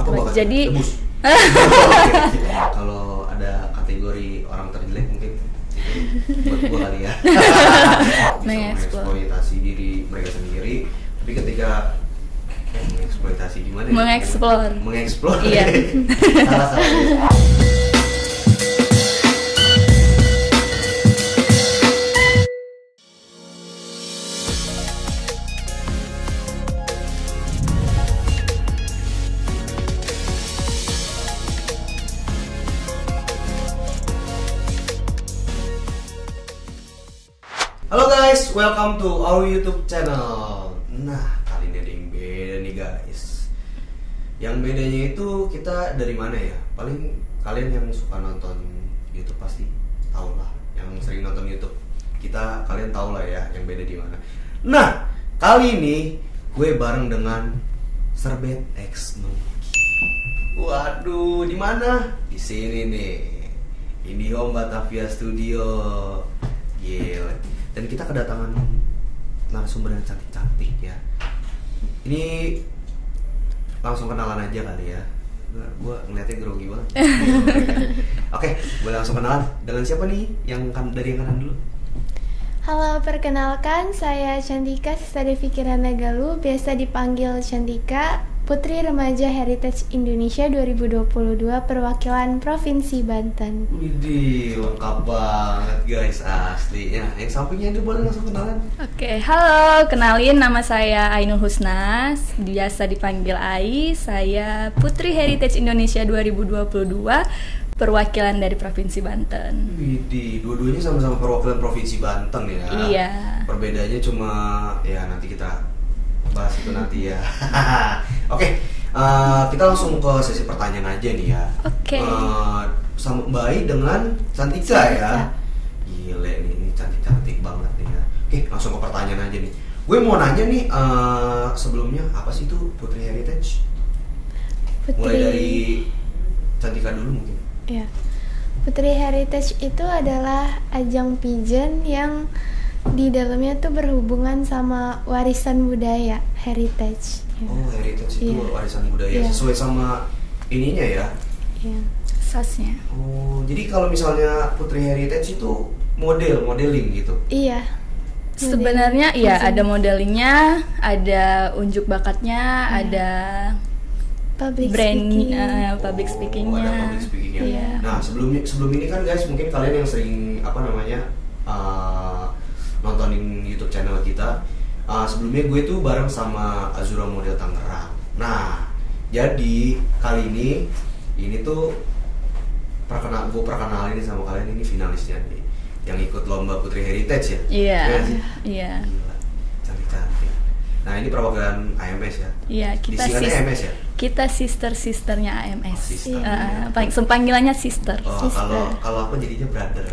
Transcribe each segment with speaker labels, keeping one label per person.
Speaker 1: Apa bakat?
Speaker 2: Jadi
Speaker 1: debus. Kalau ada kategori orang terjelek mungkin itu buat gua kali ya. Bisa mengeksploitasi diri mereka sendiri, tapi ketika mengeksploitasi gimana?
Speaker 2: mengeksplor. Iya.
Speaker 1: Salah. Halo guys, welcome to our YouTube channel. Nah, kali ini ada yang beda nih guys. Yang bedanya itu kita dari mana ya? Paling kalian yang suka nonton YouTube pasti tahu lah. Yang sering nonton YouTube kita, kalian tahu lah ya yang beda di mana. Nah, kali ini gue bareng dengan Serbet X Monkey. Waduh, di mana? Di sini nih. IndiHome Batavia Studio. Gila. Dan kita kedatangan narasumber yang cantik-cantik ya. Ini langsung kenalan aja kali ya. Gue ngeliatnya grogi banget. Oke, boleh langsung kenalan. Dengan siapa nih? Dari yang kanan dulu.
Speaker 3: Halo, perkenalkan saya Cantika Sista Devi Kirana Galuh, biasa dipanggil Cantika, Putri Remaja Heritage Indonesia 2022 perwakilan Provinsi Banten.
Speaker 1: Widih, lengkap banget guys, asli ya. Yang sampingnya itu boleh langsung kenalan.
Speaker 2: Oke, halo, kenalin nama saya Ainul Husna, biasa dipanggil Ai. Saya Putri Heritage Indonesia 2022 perwakilan dari Provinsi Banten.
Speaker 1: Widih, dua-duanya sama-sama perwakilan Provinsi Banten ya.
Speaker 2: Iya.
Speaker 1: Perbedaannya cuma ya nanti kita bahas itu nanti ya. Oke, kita langsung ke sesi pertanyaan aja nih ya.
Speaker 2: Oke.
Speaker 1: Sama Mbak Ai dengan Cantika ya. Gile nih, ini cantik-cantik banget nih ya. Oke, langsung ke pertanyaan aja nih. Gue mau nanya nih, sebelumnya apa sih itu Putri Heritage? Mulai dari Cantika dulu mungkin.
Speaker 3: Ya, Putri Heritage itu adalah ajang pageant yang di dalamnya tuh berhubungan sama warisan budaya heritage. Ya.
Speaker 1: Oh, heritage itu warisan budaya sesuai sama ininya ya.
Speaker 3: Iya.
Speaker 2: Sasnya.
Speaker 1: Oh, jadi kalau misalnya Putri Heritage itu modeling gitu.
Speaker 3: Iya.
Speaker 2: Sebenarnya iya, ada modelingnya, ada unjuk bakatnya, ada
Speaker 3: Public
Speaker 2: speakingnya.
Speaker 1: Ada public speakingnya.
Speaker 2: Iya.
Speaker 1: Nah, sebelum ini kan guys, mungkin kalian yang sering nontonin YouTube channel kita. Sebelumnya gue tuh bareng sama Azura Model Tangerang. Nah, jadi kali ini tuh gue perkenalin sama kalian, ini finalisnya nih, yang ikut lomba Putri Heritage ya.
Speaker 2: Iya.
Speaker 1: Iya. Gila, cantik-cantik. Nah, ini perwakilan AMS ya.
Speaker 2: Iya, kita
Speaker 1: AMS ya.
Speaker 2: Kita sisternya AMS.
Speaker 1: Oh, sister.
Speaker 2: Panggilannya sister.
Speaker 1: Oh, kalau aku jadinya brother.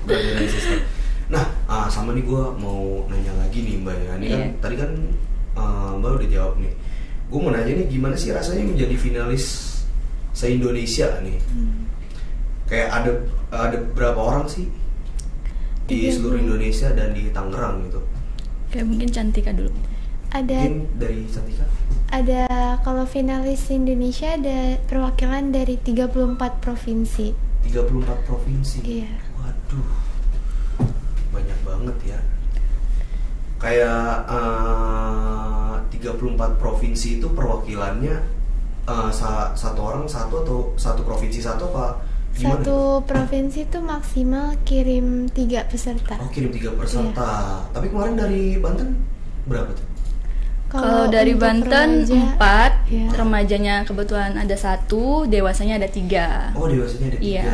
Speaker 1: Brother dan sister. Nah, sama nih gue mau nanya lagi nih Mbak ya. Ini kan tadi kan Mbak udah jawab nih. Gue mau nanya nih, gimana sih rasanya menjadi finalis se-Indonesia nih? Kayak ada berapa orang sih di seluruh Indonesia dan di Tangerang gitu?
Speaker 2: Kayak mungkin Cantika dulu.
Speaker 1: Mungkin dari Cantika?
Speaker 3: Ada, kalau finalis Indonesia ada perwakilan dari 34 provinsi.
Speaker 1: 34 provinsi?
Speaker 3: Iya.
Speaker 1: Waduh, banyak banget ya. Kayak 34 provinsi itu perwakilannya satu orang satu provinsi satu apa gimana?
Speaker 3: Satu provinsi itu maksimal kirim 3 peserta.
Speaker 1: Oh, kirim 3 peserta. Iya. Tapi kemarin dari Banten berapa tuh?
Speaker 2: Kalau dari Banten remaja, 4,
Speaker 3: ya.
Speaker 2: Remajanya kebetulan ada 1, dewasanya ada 3.
Speaker 1: Oh, dewasanya ada 3.
Speaker 2: Iya.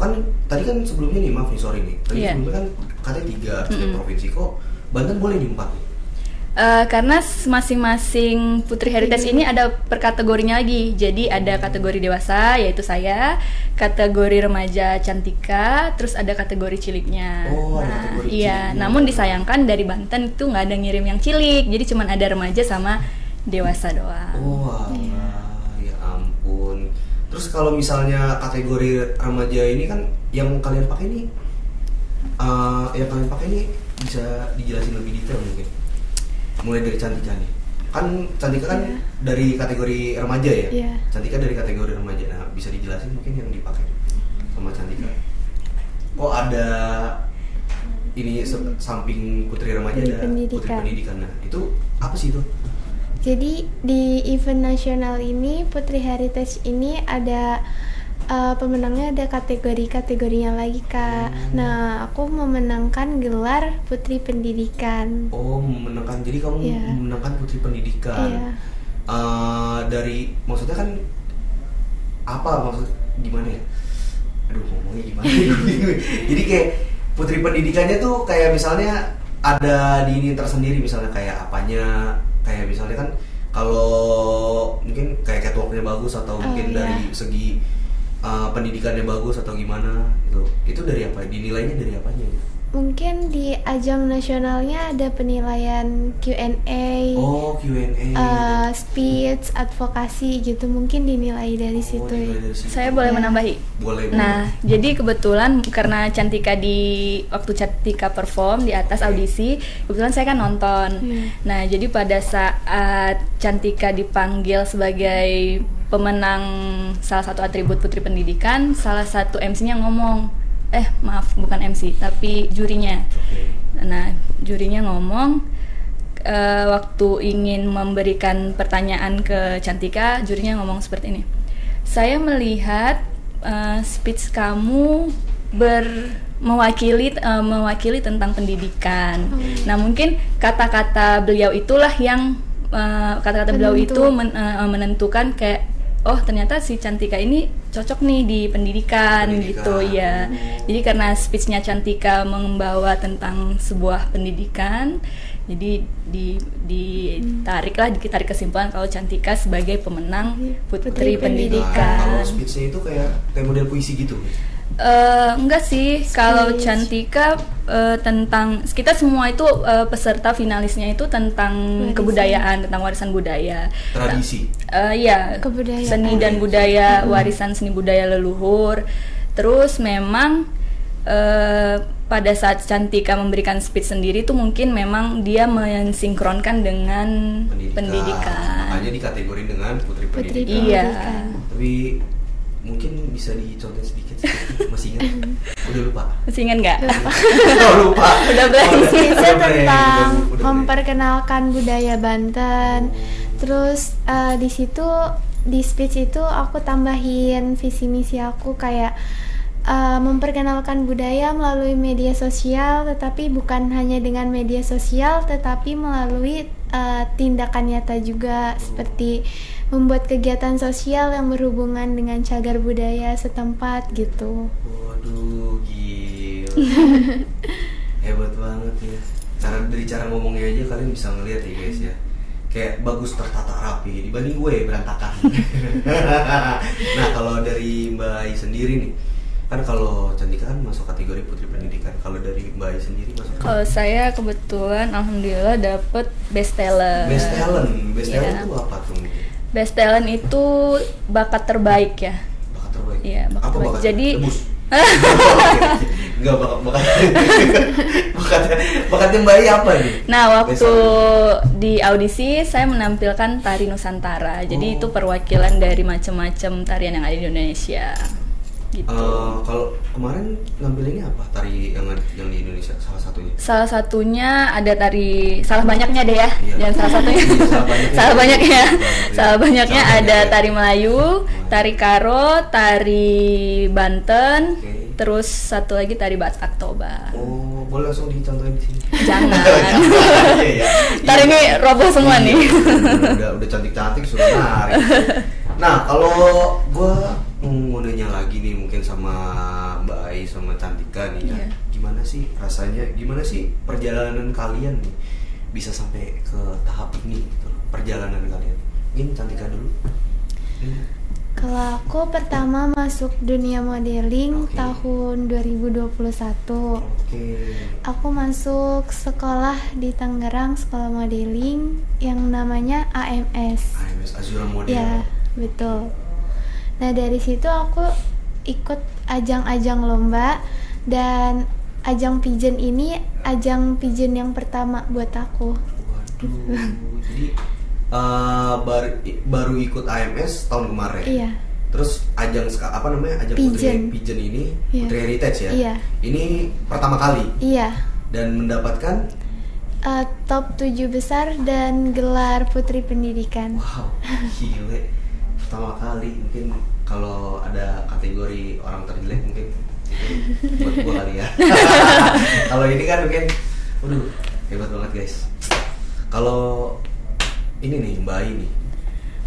Speaker 1: Kan tadi kan sebelumnya nih, maaf nih, sorry nih. Tadi sebelumnya kan katanya 3 provinsi, kok Banten boleh nih 4 nih?
Speaker 2: Karena masing-masing Putri Heritage ini ada per kategorinya lagi. Jadi ada kategori dewasa, yaitu saya, kategori remaja Cantika, terus ada kategori ciliknya.
Speaker 1: Oh, ada kategori
Speaker 2: iya.
Speaker 1: ciliknya.
Speaker 2: Namun disayangkan dari Banten itu nggak ada ngirim yang cilik, jadi cuma ada remaja sama dewasa doang.
Speaker 1: Oh, ya ampun. Terus kalau misalnya kategori remaja ini kan yang kalian pakai ini, bisa dijelasin lebih detail mungkin. Mulai dari Cantika nih. Kan Cantika kan
Speaker 3: Iya.
Speaker 1: dari kategori remaja ya?
Speaker 3: Iya.
Speaker 1: Cantika dari kategori remaja. Nah, bisa dijelasin mungkin yang dipakai sama Cantika? Oh, ada ini samping putri remaja
Speaker 3: Putri
Speaker 1: ada
Speaker 3: pendidikan.
Speaker 1: putri pendidikan. Nah, itu apa sih itu?
Speaker 3: Jadi di event nasional ini Putri Heritage ini ada pemenangnya, ada kategori-kategorinya lagi Kak. Nah, aku memenangkan gelar Putri Pendidikan.
Speaker 1: Oh, memenangkan. Jadi kamu
Speaker 3: Iya.
Speaker 1: memenangkan putri pendidikan.
Speaker 3: Iya.
Speaker 1: Dari maksudnya kan apa maksud gimana ya? Aduh, ngomongnya gimana? Jadi kayak putri pendidikannya tuh kayak misalnya ada di ini tersendiri, misalnya kayak apanya, kayak misalnya kan kalau mungkin kayak catwalknya bagus atau mungkin
Speaker 3: iya.
Speaker 1: dari segi pendidikannya bagus atau gimana itu dari apa? Dinilainya dari apanya gitu?
Speaker 3: Mungkin di ajang nasionalnya ada penilaian Q&A,
Speaker 1: Oh, Q&A.
Speaker 3: speech, advokasi gitu. Mungkin dinilai dari
Speaker 1: Oh,
Speaker 3: situ
Speaker 1: dinilai
Speaker 3: ya.
Speaker 1: dari situ.
Speaker 2: Saya boleh
Speaker 3: Iya.
Speaker 2: menambahi.
Speaker 1: Boleh.
Speaker 2: Nah, jadi kebetulan karena Cantika waktu Cantika perform di atas audisi, kebetulan saya kan nonton.
Speaker 3: Iya.
Speaker 2: Nah, jadi pada saat Cantika dipanggil sebagai pemenang salah satu atribut Putri Pendidikan, salah satu MC-nya ngomong, maaf bukan MC, tapi jurinya.
Speaker 1: Oke.
Speaker 2: Nah, jurinya ngomong waktu ingin memberikan pertanyaan ke Cantika, jurinya ngomong seperti ini. Saya melihat speech kamu mewakili tentang pendidikan. Nah, mungkin kata-kata beliau itulah yang beliau itu menentukan kayak oh ternyata si Cantika ini cocok nih di pendidikan. Gitu ya. Jadi karena speechnya Cantika membawa tentang sebuah pendidikan, jadi ditarik kesimpulan kalau Cantika sebagai pemenang Putri Pendidikan.
Speaker 1: Nah, kalau speech-nya itu kayak model puisi gitu.
Speaker 2: Enggak sih, kalau
Speaker 3: Speech.
Speaker 2: Cantika tentang kita semua itu peserta finalisnya itu tentang
Speaker 3: Warisan.
Speaker 2: kebudayaan, tentang warisan budaya.
Speaker 1: Tradisi.
Speaker 2: Iya,
Speaker 3: Kebudayaan.
Speaker 2: seni dan budaya, warisan seni budaya leluhur. Terus memang pada saat Cantika memberikan speech sendiri tuh mungkin memang dia mensinkronkan dengan pendidikan.
Speaker 1: Makanya dikategori dengan putri
Speaker 3: Putri
Speaker 1: pendidikan.
Speaker 2: Iya.
Speaker 3: Pendidikan.
Speaker 1: Tapi mungkin bisa dicontohin sedikit. Masih ingat? Udah lupa.
Speaker 2: Masih ingat nggak?
Speaker 1: Oh, lupa.
Speaker 2: Udah blank.
Speaker 3: Speech-nya
Speaker 1: Udah blank,
Speaker 3: tentang
Speaker 1: udah blank.
Speaker 3: memperkenalkan budaya Banten. Terus di situ di speech itu aku tambahin visi misi aku kayak memperkenalkan budaya melalui media sosial, tetapi bukan hanya dengan media sosial, tetapi melalui tindakan nyata juga, seperti membuat kegiatan sosial yang berhubungan dengan cagar budaya setempat gitu.
Speaker 1: Waduh, gila. Hebat banget ya. Dari cara ngomongnya aja kalian bisa ngeliat ya guys ya. Kayak bagus tertata rapi dibanding gue berantakan. Nah, kalau dari Mbak Ai sendiri nih, kan kalau Cantika kan masuk kategori putri pendidikan. Kalau dari Mbak Ai sendiri masuk
Speaker 2: Kalau saya kebetulan alhamdulillah dapet best talent.
Speaker 1: Best Talent. Best
Speaker 2: Iya.
Speaker 1: Talent itu apa tuh?
Speaker 2: Best talent itu bakat terbaik ya.
Speaker 1: Bakat terbaik.
Speaker 2: Iya, bakat
Speaker 1: apa
Speaker 2: terbaik.
Speaker 1: bakat?
Speaker 2: Jadi-
Speaker 1: Debus. Enggak bakatnya Mbak Ai apa nih?
Speaker 2: Nah, waktu
Speaker 1: Best
Speaker 2: di audisi saya menampilkan tari Nusantara. Jadi
Speaker 1: Oh.
Speaker 2: itu perwakilan dari macam-macam tarian yang ada di Indonesia. Gitu.
Speaker 1: Kalau kemarin nampilinnya apa? Tari yang di Indonesia salah satunya.
Speaker 2: Salah satunya ada salah banyaknya deh ya.
Speaker 1: Iya.
Speaker 2: Jangan salah satunya.
Speaker 1: Salah banyaknya.
Speaker 2: salah banyaknya. Salah banyaknya
Speaker 1: Salah
Speaker 2: ada
Speaker 1: banyaknya.
Speaker 2: tari Melayu, tari Karo, tari Banten,
Speaker 1: Oke.
Speaker 2: terus satu lagi tari Batak Toba.
Speaker 1: Oh, boleh langsung dicontohin di sini.
Speaker 2: Jangan.
Speaker 1: Iya, ya.
Speaker 2: Ntar ini roboh semua
Speaker 1: Iya,
Speaker 2: nih.
Speaker 1: udah cantik-cantik sudah nari. Nah, kalau gua mau nanya lagi nih mungkin sama Mbak Ai sama Cantika nih ya.
Speaker 2: Iya.
Speaker 1: Gimana sih rasanya? Gimana sih perjalanan kalian nih bisa sampai ke tahap ini gitu? Perjalanan kalian. Mungkin Cantika dulu.
Speaker 3: Kalau aku pertama masuk dunia modeling
Speaker 1: Oke.
Speaker 3: tahun 2021.
Speaker 1: Oke.
Speaker 3: Aku masuk sekolah di Tangerang, sekolah modeling yang namanya AMS.
Speaker 1: AMS Azura Model.
Speaker 3: Ya, betul. Nah, dari situ aku ikut ajang-ajang lomba, dan ajang pigeon ini ajang pigeon yang pertama buat aku.
Speaker 1: Waduh. Jadi baru ikut AMS tahun kemarin.
Speaker 3: Iya.
Speaker 1: Terus ajang ajang
Speaker 3: Pigeon.
Speaker 1: Putri ini,
Speaker 3: Iya.
Speaker 1: Putri Heritage ya.
Speaker 3: Iya.
Speaker 1: Ini pertama kali
Speaker 3: Iya.
Speaker 1: dan mendapatkan
Speaker 3: Top 7 besar dan gelar Putri Pendidikan.
Speaker 1: wow, gile. Pertama kali. Mungkin kalau ada kategori orang terjelek mungkin itu buat gua kali ya. Kalau ini kan mungkin waduh, hebat banget guys. Kalau ini nih Mbak ini.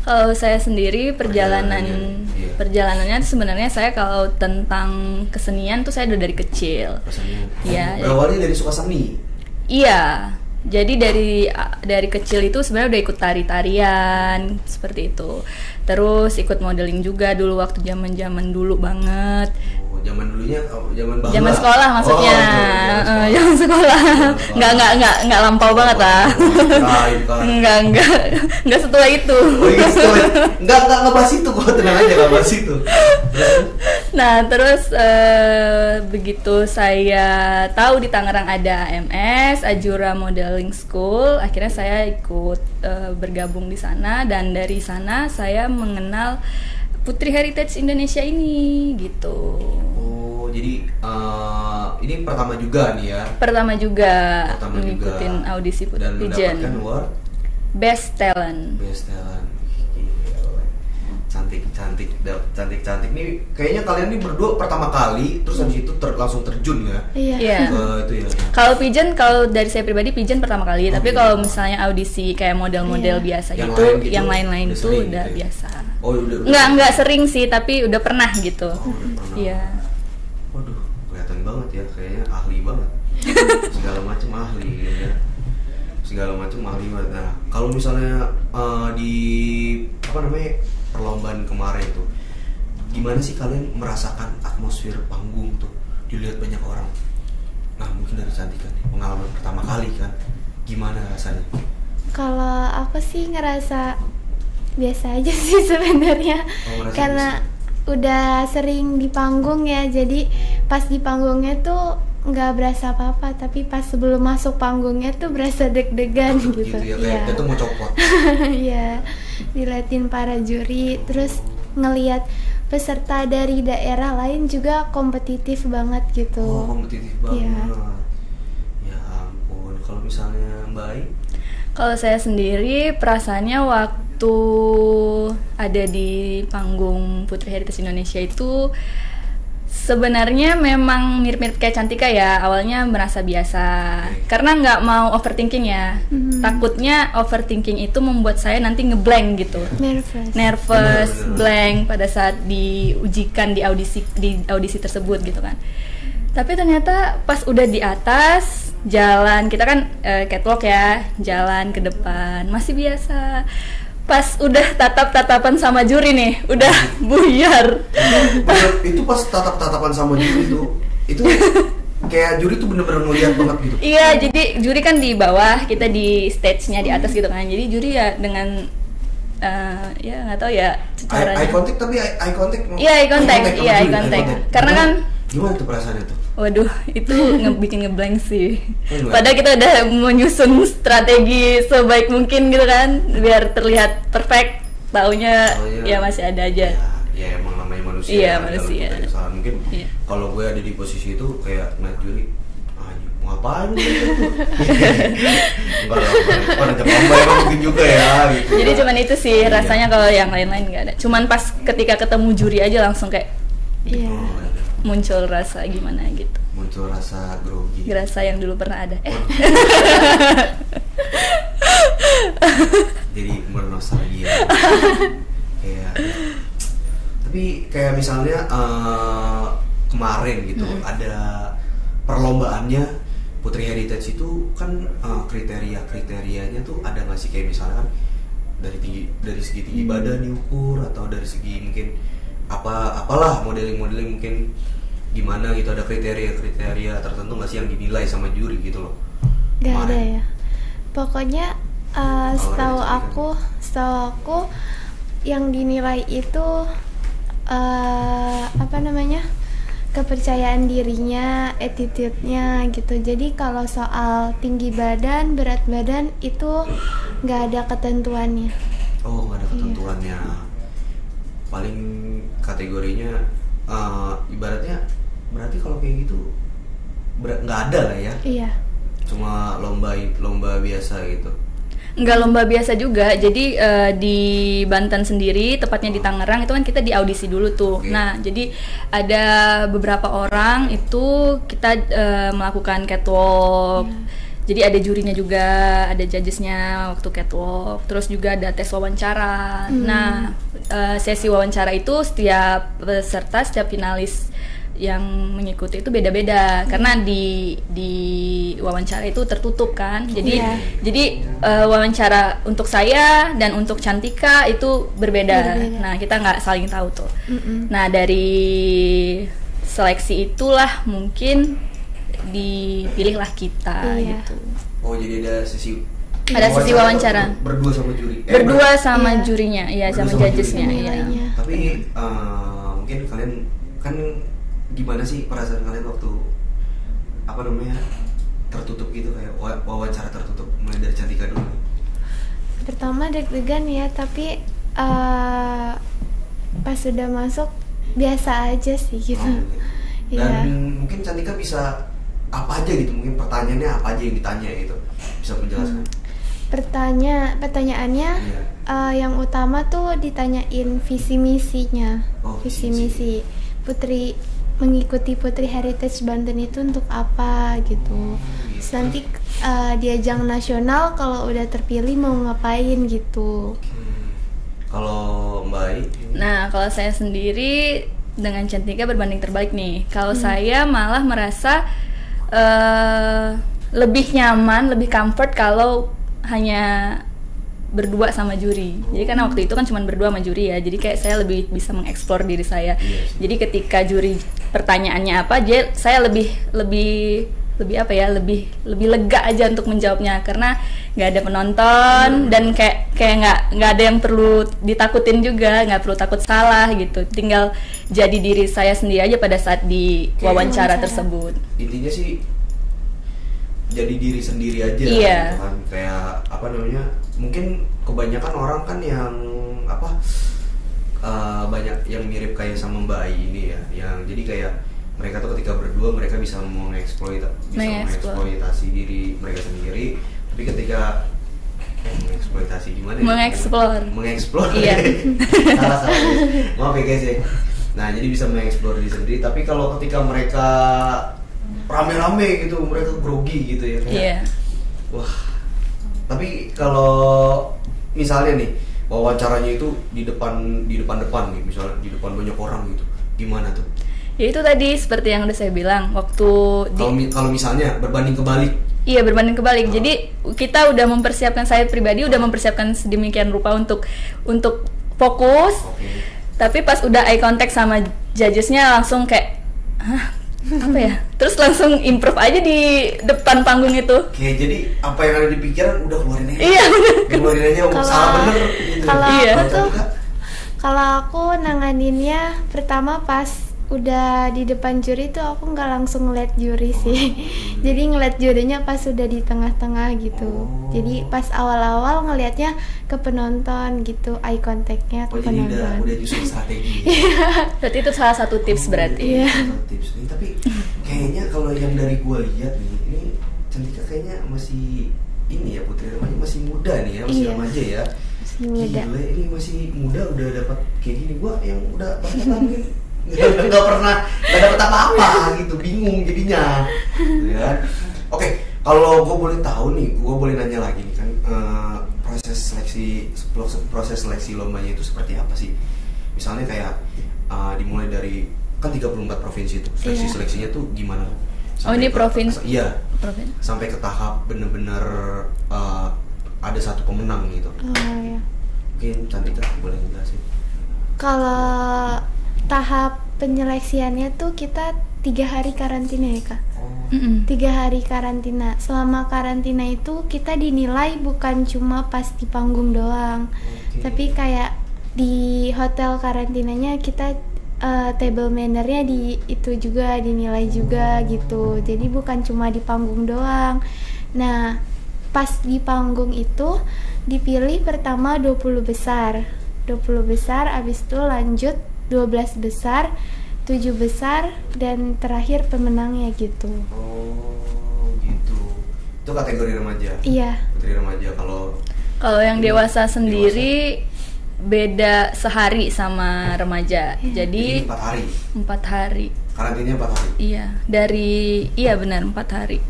Speaker 2: Kalau saya sendiri
Speaker 1: Perjalanannya.
Speaker 2: perjalanannya sebenarnya saya kalau tentang kesenian tuh saya udah dari kecil.
Speaker 1: Rasanya
Speaker 2: Iya.
Speaker 1: berawalnya dari suka seni.
Speaker 2: Iya. Jadi dari kecil itu sebenarnya udah ikut tari-tarian seperti itu. Terus ikut modeling juga dulu waktu zaman-zaman dulu banget.
Speaker 1: Oh, zaman dulunya zaman bangla.
Speaker 2: Zaman sekolah maksudnya. Zaman sekolah. Nggak lampau banget lah. Nggak setua itu.
Speaker 1: Oh iya, nggak ngebahas itu kok, tenang aja nggak bahas itu.
Speaker 2: Nah terus begitu saya tahu di Tangerang ada AMS, Ajura Modeling School, akhirnya saya ikut bergabung di sana dan dari sana saya mengenal Putri Heritage Indonesia ini gitu.
Speaker 1: Oh jadi ini pertama juga nih ya?
Speaker 2: Pertama juga
Speaker 1: juga.
Speaker 2: ngikutin audisi
Speaker 1: Dan
Speaker 2: Pigeon.
Speaker 1: mendapatkan award
Speaker 2: Best Talent.
Speaker 1: Best Talent. Cantik nih kayaknya kalian nih berdua pertama kali terus habis itu langsung terjun ya
Speaker 3: Iya.
Speaker 1: itu ya.
Speaker 2: Kalau Pigeon, kalau dari saya pribadi Pigeon pertama kali, tapi
Speaker 1: iya.
Speaker 2: kalau misalnya audisi kayak model-model biasa
Speaker 1: Yang
Speaker 2: gitu,
Speaker 1: lain gitu,
Speaker 2: yang lain-lain
Speaker 1: udah
Speaker 2: itu
Speaker 1: sering
Speaker 2: udah
Speaker 1: gitu ya?
Speaker 2: biasa.
Speaker 1: Oh udah
Speaker 2: Nggak sering sih, tapi udah pernah gitu.
Speaker 1: Oh, udah pernah.
Speaker 2: Iya.
Speaker 1: Waduh, kelihatan banget ya, kayaknya ahli banget. Segala macam ahli ya. Segala macam ahli banget. Nah, kalau misalnya di perlombaan kemarin tuh, gimana sih kalian merasakan atmosfer panggung tuh? Dilihat banyak orang. Nah, mungkin dari Cantika nih, pengalaman pertama kali kan, gimana rasanya?
Speaker 3: Kalau aku sih ngerasa biasa aja sih sebenarnya,
Speaker 1: Oh, ngerasa
Speaker 3: karena udah sering di panggung ya, jadi pas di panggungnya tuh nggak berasa apa-apa, tapi pas sebelum masuk panggungnya tuh berasa deg-degan gitu.
Speaker 1: ya, kayak dia tuh mau copot.
Speaker 3: Iya, diliatin para juri, terus ngelihat peserta dari daerah lain juga kompetitif banget gitu.
Speaker 1: Oh, kompetitif banget.
Speaker 3: Iya.
Speaker 1: Ya ampun, kalau misalnya Mbak Ai?
Speaker 2: Kalau saya sendiri perasaannya waktu ada di panggung Putri Heritage Indonesia itu sebenarnya memang mirip-mirip kayak Cantika ya. Awalnya merasa biasa karena nggak mau overthinking ya. Takutnya overthinking itu membuat saya nanti ngeblank gitu.
Speaker 3: Nervous.
Speaker 2: Nervous,
Speaker 1: Bener.
Speaker 2: blank pada saat diujikan di audisi tersebut gitu kan. Tapi ternyata pas udah di atas jalan, kita kan catwalk ya, jalan ke depan masih biasa. Pas udah tatap-tatapan sama juri nih, udah buyar.
Speaker 1: Bener, itu pas tatap-tatapan sama juri itu kayak juri tuh bener-bener ngeliat banget gitu.
Speaker 2: Iya, jadi juri kan di bawah, kita di stage-nya di atas gitu kan. Jadi juri ya dengan ya nggak tahu ya caranya.
Speaker 1: Eye contact tapi eye contact.
Speaker 2: Iya, eye contact.
Speaker 1: sama
Speaker 2: Iya, eye
Speaker 1: juri,
Speaker 2: contact. Karena kan
Speaker 1: gimana tuh perasaannya tuh?
Speaker 2: waduh, itu bikin ngeblank sih.
Speaker 1: Gimana?
Speaker 2: Padahal kita udah menyusun strategi sebaik mungkin gitu kan, biar terlihat perfect. Taunya ya masih ada aja.
Speaker 1: Ya emang namanya manusia.
Speaker 2: Iya,
Speaker 1: dalam
Speaker 2: manusia.
Speaker 1: kita kesalahan. Mungkin
Speaker 2: Iya.
Speaker 1: kalau gue ada di posisi itu kayak ngeliat juri, mau ngapain gitu? Enggak lah, pada jam emang mungkin juga ya gitu.
Speaker 2: Jadi cuman itu sih
Speaker 1: Iya.
Speaker 2: rasanya, kalau yang lain-lain nggak ada. Cuman pas ketika ketemu juri aja langsung kayak
Speaker 3: Iya.
Speaker 1: Oh, ada.
Speaker 2: muncul rasa gimana gitu.
Speaker 1: Muncul rasa grogi.
Speaker 2: Rasa yang dulu pernah ada.
Speaker 1: Jadi bernostalgia. Kayak tapi kayak misalnya kemarin gitu ada perlombaannya Putri Heritage itu kan kriteria-kriterianya tuh ada nggak sih, kayak misalnya kan dari segi tinggi badan diukur atau dari segi mungkin apalah modeling mungkin gimana gitu, ada kriteria tertentu nggak sih yang dinilai sama juri gitu loh?
Speaker 3: Gak ada
Speaker 1: Kemarin.
Speaker 3: ya. Pokoknya setahu
Speaker 1: ada
Speaker 3: aku yang dinilai itu kepercayaan dirinya, attitude-nya gitu. Jadi kalau soal tinggi badan, berat badan itu nggak ada ketentuannya.
Speaker 1: Oh, nggak ada ketentuannya. Paling kategorinya ibaratnya berarti kalau kayak gitu nggak ada lah ya.
Speaker 3: Iya.
Speaker 1: Cuma lomba biasa gitu.
Speaker 2: Nggak lomba biasa juga, jadi di Banten sendiri, tepatnya di Tangerang itu kan kita di audisi dulu tuh.
Speaker 1: Oke.
Speaker 2: Nah, jadi ada beberapa orang itu kita melakukan catwalk. Jadi ada jurinya juga, ada judgesnya waktu catwalk. Terus juga ada tes wawancara. Nah, sesi wawancara itu setiap peserta, setiap finalis yang mengikuti itu beda-beda karena di wawancara itu tertutup kan. Jadi wawancara untuk saya dan untuk Cantika itu berbeda. Nah, kita nggak saling tahu tuh. Nah, dari seleksi itulah mungkin dipilihlah kita gitu.
Speaker 1: Oh, jadi ada sesi
Speaker 2: wawancara
Speaker 1: berdua sama juri.
Speaker 2: Berdua sama jurinya, iya, sama judgesnya, iya.
Speaker 1: Tapi mungkin kalian kan gimana sih perasaan kalian waktu tertutup gitu, kayak wawancara tertutup, mulai dari Cantika dulu?
Speaker 3: Pertama deg-degan ya, tapi pas sudah masuk biasa aja sih gitu.
Speaker 1: Dan mungkin Cantika bisa apa aja gitu, mungkin pertanyaannya apa aja yang ditanya gitu, bisa menjelaskan?
Speaker 3: Pertanyaannya yang utama tuh ditanyain visi misinya. Visi misi Putri mengikuti Putri Heritage Banten itu untuk apa gitu. Terus nanti di ajang nasional kalau udah terpilih mau ngapain gitu.
Speaker 1: Kalau Mbak Ai?
Speaker 2: Nah, kalau saya sendiri dengan Cantika berbanding terbalik nih. Kalau saya malah merasa lebih nyaman, lebih comfort kalau hanya berdua sama juri. Jadi karena waktu itu kan cuma berdua sama juri ya. Jadi kayak saya lebih bisa mengeksplor diri saya. Jadi ketika juri pertanyaannya apa, saya lebih apa ya, lebih lega aja untuk menjawabnya karena nggak ada penonton dan kayak nggak ada yang perlu ditakutin juga, nggak perlu takut salah gitu. Tinggal jadi diri saya sendiri aja pada saat di wawancara tersebut.
Speaker 1: Intinya sih jadi diri sendiri aja gitu kan. Kayak mungkin kebanyakan orang kan yang banyak yang mirip kayak sama Mbak Ai ini ya, yang jadi kayak mereka tuh ketika berdua mereka bisa mengeksploitasi diri mereka sendiri, tapi ketika mengeksploitasi gimana? Mengeksplor. Iya. salah. Maaf ya guys ya. Nah, jadi bisa mengeksplor diri sendiri, tapi kalau ketika mereka rame-rame gitu, mereka grogi gitu ya kayak. Wah. Tapi kalau misalnya nih wawancaranya itu di depan nih, misalnya di depan banyak orang gitu, gimana tuh?
Speaker 2: Ya itu tadi seperti yang udah saya bilang waktu
Speaker 1: kalau misalnya berbanding kebalik.
Speaker 2: Iya, berbanding kebalik. Jadi kita udah mempersiapkan, saya pribadi udah mempersiapkan sedemikian rupa untuk fokus. Tapi pas udah eye contact sama judgesnya langsung kayak apa ya? Terus langsung improve aja di depan panggung itu.
Speaker 1: Oke, jadi apa yang ada di pikiran udah keluarin aja.
Speaker 2: Iya.
Speaker 1: Keluarin aja, salah bener gitu.
Speaker 3: Kalau aku nanganinnya pertama pas udah di depan juri tuh aku nggak langsung ngeliat juri sih. Jadi ngeliat jurinya pas udah di tengah-tengah gitu. Jadi pas awal-awal ngeliatnya ke penonton gitu, eye contactnya ke penonton.
Speaker 1: Jadi udah justru strategi.
Speaker 2: Berarti itu salah satu tips berarti.
Speaker 3: Iya.
Speaker 1: Tips nih, tapi kayaknya kalau yang dari gua lihat nih, ini Cantika kayaknya masih ini ya, Putri Remaja masih muda nih ya, masih remaja ya.
Speaker 3: Masih muda.
Speaker 1: Gila, ini masih muda udah dapat kayak gini. Gua yang udah tahun ini nggak pernah dapat apa-apa gitu, bingung jadinya ya. Oke, kalau gue boleh tahu nih, gue boleh nanya lagi nih kan, proses seleksi lombanya itu seperti apa sih? Misalnya kayak dimulai dari kan 34 provinsi itu, seleksinya tuh gimana?
Speaker 2: Ini provinsi?
Speaker 1: Iya, sampai ke tahap bener-bener ada satu pemenang gitu.
Speaker 3: Iya.
Speaker 1: Mungkin Cantika boleh jelasin.
Speaker 3: Kalau tahap penyeleksiannya tuh kita 3 hari karantina ya Kak. 3 hari karantina. Selama karantina itu kita dinilai bukan cuma pas di panggung doang, tapi kayak di hotel karantinanya kita table mannernya di itu juga dinilai juga gitu. Jadi bukan cuma di panggung doang. Nah, pas di panggung itu dipilih pertama 20 besar. 20 besar, abis itu lanjut 12 besar, 7 besar, dan terakhir pemenangnya gitu.
Speaker 1: Oh gitu. Itu kategori remaja.
Speaker 3: Iya.
Speaker 1: Putri remaja.
Speaker 2: Kalau yang dewasa sendiri beda sehari sama remaja. Jadi
Speaker 1: 4 hari.
Speaker 2: 4 hari.
Speaker 1: Karantinanya 4 hari.
Speaker 2: Iya benar 4 hari.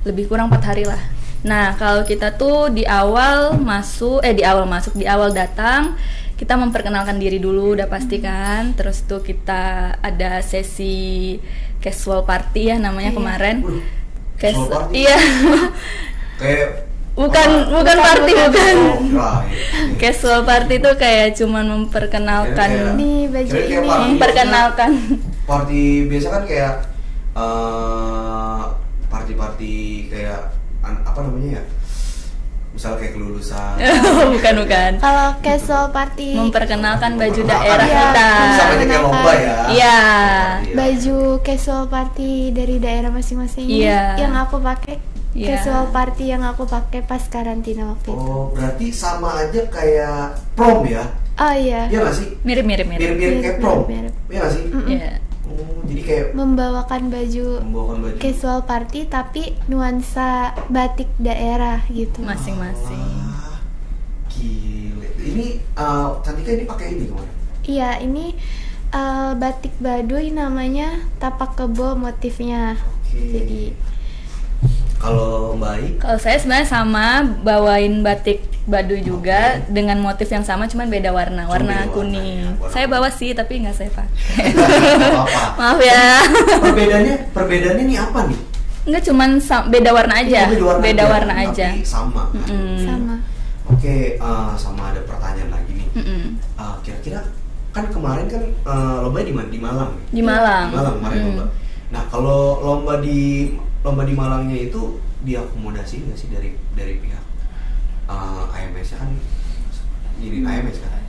Speaker 2: Lebih kurang 4 hari lah. Nah, kalau kita tuh di awal datang, kita memperkenalkan diri dulu, udah pasti kan. Terus tuh kita ada sesi casual party ya namanya kemarin.
Speaker 1: Casual party?
Speaker 2: Iya.
Speaker 1: Kayak
Speaker 2: bukan party.
Speaker 1: Right.
Speaker 2: Casual party tuh kayak cuman memperkenalkan.
Speaker 3: Nih baju
Speaker 1: kayak
Speaker 3: ini.
Speaker 2: Memperkenalkan.
Speaker 1: Party biasa kan kayak party kayak apa namanya ya? Misal kayak kelulusan.
Speaker 2: bukan.
Speaker 3: Kalau casual party
Speaker 2: Memperkenalkan baju daerah
Speaker 3: Iya.
Speaker 2: kita.
Speaker 1: Sama aja kayak lomba ya.
Speaker 2: Iya.
Speaker 3: baju casual party dari daerah masing-masing.
Speaker 2: Iya.
Speaker 3: Yang aku pakai
Speaker 2: Iya.
Speaker 3: casual party yang aku pakai pas karantina waktu itu.
Speaker 1: Oh, berarti sama aja kayak prom ya?
Speaker 3: Oh iya.
Speaker 1: Iya nggak sih?
Speaker 2: Mirip.
Speaker 1: Mirip kayak prom.
Speaker 3: Mirip.
Speaker 1: Iya nggak sih?
Speaker 2: Iya.
Speaker 1: Oh, jadi kayak
Speaker 3: Membawakan baju
Speaker 1: membawakan baju
Speaker 3: casual party tapi nuansa batik daerah gitu.
Speaker 2: Masing-masing.
Speaker 1: Wah, gile. Ini Cantika ini pakai ini kemarin.
Speaker 3: Iya, ini batik Baduy namanya tapak kebo motifnya.
Speaker 1: Oke.
Speaker 3: Jadi
Speaker 1: Kalau Mbak Ai,
Speaker 2: Kalau saya sebenarnya sama bawain batik Baduy juga dengan motif yang sama cuman beda warna
Speaker 1: Cuma beda warna,
Speaker 2: kuning.
Speaker 1: ya, warna
Speaker 2: Saya
Speaker 1: kuning.
Speaker 2: bawa sih tapi nggak saya pakai.
Speaker 1: nggak apa-apa.
Speaker 2: Maaf ya.
Speaker 1: Perbedaannya nih apa nih?
Speaker 2: Enggak cuman beda warna aja.
Speaker 1: Oh,
Speaker 2: Beda warna aja.
Speaker 1: Tapi sama. Kan?
Speaker 3: sama.
Speaker 1: Oke, sama ada pertanyaan lagi nih.
Speaker 2: Mm-mm.
Speaker 1: Kira-kira kan kemarin kan lomba di mana? Di Malang. Ya?
Speaker 2: Di Malang.
Speaker 1: Di Malang kemarin lomba. Nah, kalau lomba di Malangnya itu diakomodasi nggak sih dari pihak AMS kan? Jadi AMS kan?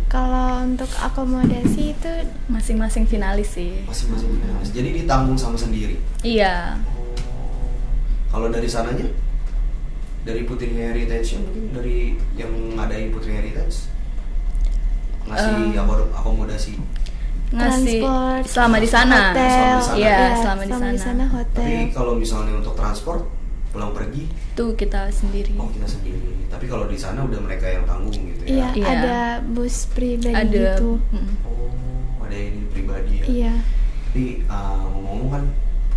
Speaker 3: Kalau untuk akomodasi itu
Speaker 2: Masing-masing finalis sih.
Speaker 1: Masing-masing finalis. Jadi ditanggung sama sendiri.
Speaker 2: Iya.
Speaker 1: Kalau dari sananya, dari Putri Heritage mungkin dari yang ngadain Putri Heritage ngasih akomodasi.
Speaker 2: Ngasih
Speaker 3: transport,
Speaker 2: selama di sana.
Speaker 3: hotel,
Speaker 1: Selama di sana.
Speaker 2: Iya,
Speaker 3: ya,
Speaker 2: selama di sana.
Speaker 3: hotel.
Speaker 1: Tapi kalau misalnya untuk transport pulang pergi,
Speaker 2: Tuh kita sendiri.
Speaker 1: kita sendiri. Tapi kalau di sana udah mereka yang tanggung gitu ya.
Speaker 3: Iya,
Speaker 2: Iya.
Speaker 3: ada bus pribadi
Speaker 2: Ada.
Speaker 3: gitu.
Speaker 1: Oh, ada ini pribadi ya.
Speaker 3: Iya.
Speaker 1: Tapi ngomong-ngomong kan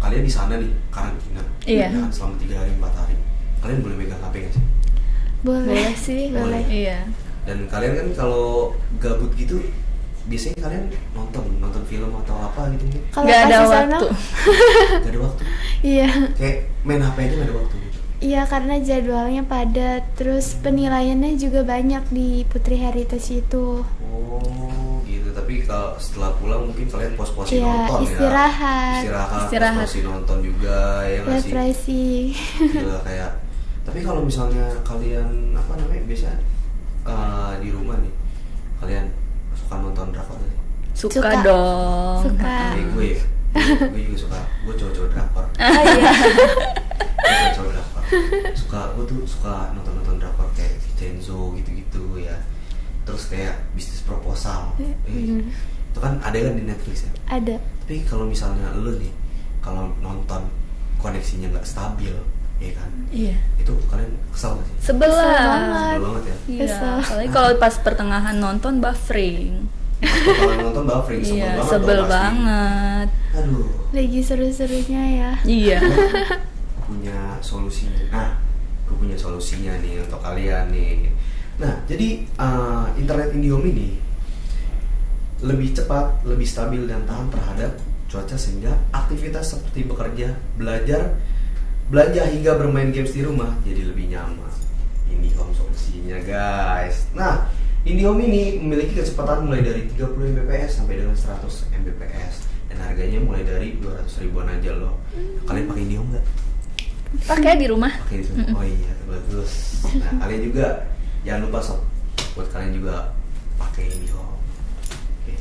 Speaker 1: kalian di sana nih karantina.
Speaker 2: Iya.
Speaker 1: Ya kan, selama 3 hari 4 hari. Kalian boleh megang HP nggak sih?
Speaker 2: Boleh sih.
Speaker 1: Boleh.
Speaker 2: Iya.
Speaker 1: Dan kalian kan kalau gabut gitu biasanya kalian nonton film atau apa gitu ya?
Speaker 3: Kalau
Speaker 2: Nggak
Speaker 3: pas
Speaker 2: ada
Speaker 3: di sana,
Speaker 2: waktu.
Speaker 1: Gak ada waktu.
Speaker 3: Iya.
Speaker 1: Kayak main HP aja gak ada waktu gitu.
Speaker 3: Iya, karena jadwalnya padat, terus penilaiannya juga banyak di Putri Heritage itu.
Speaker 1: Oh gitu. Tapi kalau setelah pulang mungkin kalian pos-posin
Speaker 3: Iya,
Speaker 1: nonton
Speaker 3: istirahat.
Speaker 1: ya.
Speaker 2: Istirahat.
Speaker 1: Pos-posin nonton juga ya nggak sih?
Speaker 3: Refreshing.
Speaker 1: Gila kayak. Tapi kalau misalnya kalian apa namanya biasa di rumah nih, kalian suka nonton drakor nggak sih?
Speaker 2: Suka
Speaker 3: Suka.
Speaker 2: dong.
Speaker 3: Suka.
Speaker 1: Kayak gue ya. Gue juga suka. Gue cowok-cowok drakor.
Speaker 3: Oh iya.
Speaker 1: Gue cowok drakor. Gue tuh suka nonton drakor kayak Vincenzo gitu-gitu ya. Terus kayak bisnis proposal. Itu kan ada kan di Netflix ya.
Speaker 3: Ada.
Speaker 1: Tapi kalau misalnya lu nih, kalau nonton koneksinya nggak stabil, ya kan?
Speaker 2: Iya.
Speaker 1: Itu kalian kesel nggak sih?
Speaker 2: Sebel
Speaker 3: Kesel
Speaker 2: lah.
Speaker 3: banget.
Speaker 1: Sebel banget ya.
Speaker 2: Iya.
Speaker 3: Kesel.
Speaker 2: Apalagi kalau pas pertengahan nonton buffering.
Speaker 1: Kalau nonton buffering sebel
Speaker 2: Iya,
Speaker 1: banget.
Speaker 2: sebel
Speaker 1: dong pasti.
Speaker 2: banget.
Speaker 1: Aduh.
Speaker 3: Lagi seru-serunya ya.
Speaker 2: Iya.
Speaker 1: Punya solusinya. Nah, gue punya solusinya nih untuk kalian nih. Nah, jadi internet IndiHome ini lebih cepat, lebih stabil dan tahan terhadap cuaca sehingga aktivitas seperti bekerja, belajar, belanja hingga bermain games di rumah jadi lebih nyaman. IndiHome solusinya, guys. Nah, IndiHome ini memiliki kecepatan mulai dari 30 Mbps sampai dengan 100 Mbps dan harganya mulai dari 200 ribuan aja loh. Kalian pakai IndiHome nggak?
Speaker 2: Pakai di rumah.
Speaker 1: Pakai itu. Oh iya, bagus. Nah, kalian juga jangan lupa sob, buat kalian juga pakai IndiHome. Oke.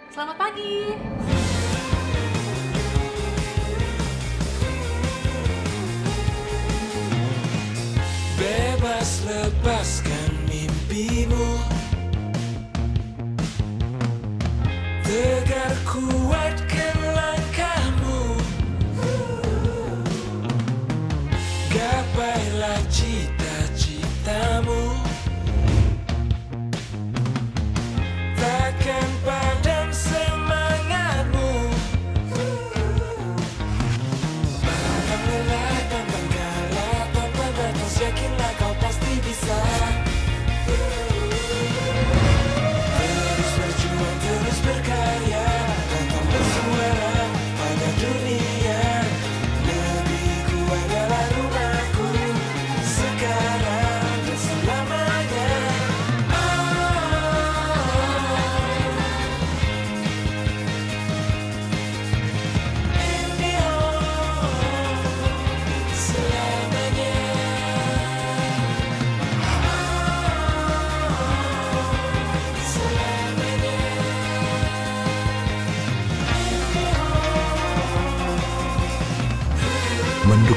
Speaker 2: Selamat pagi.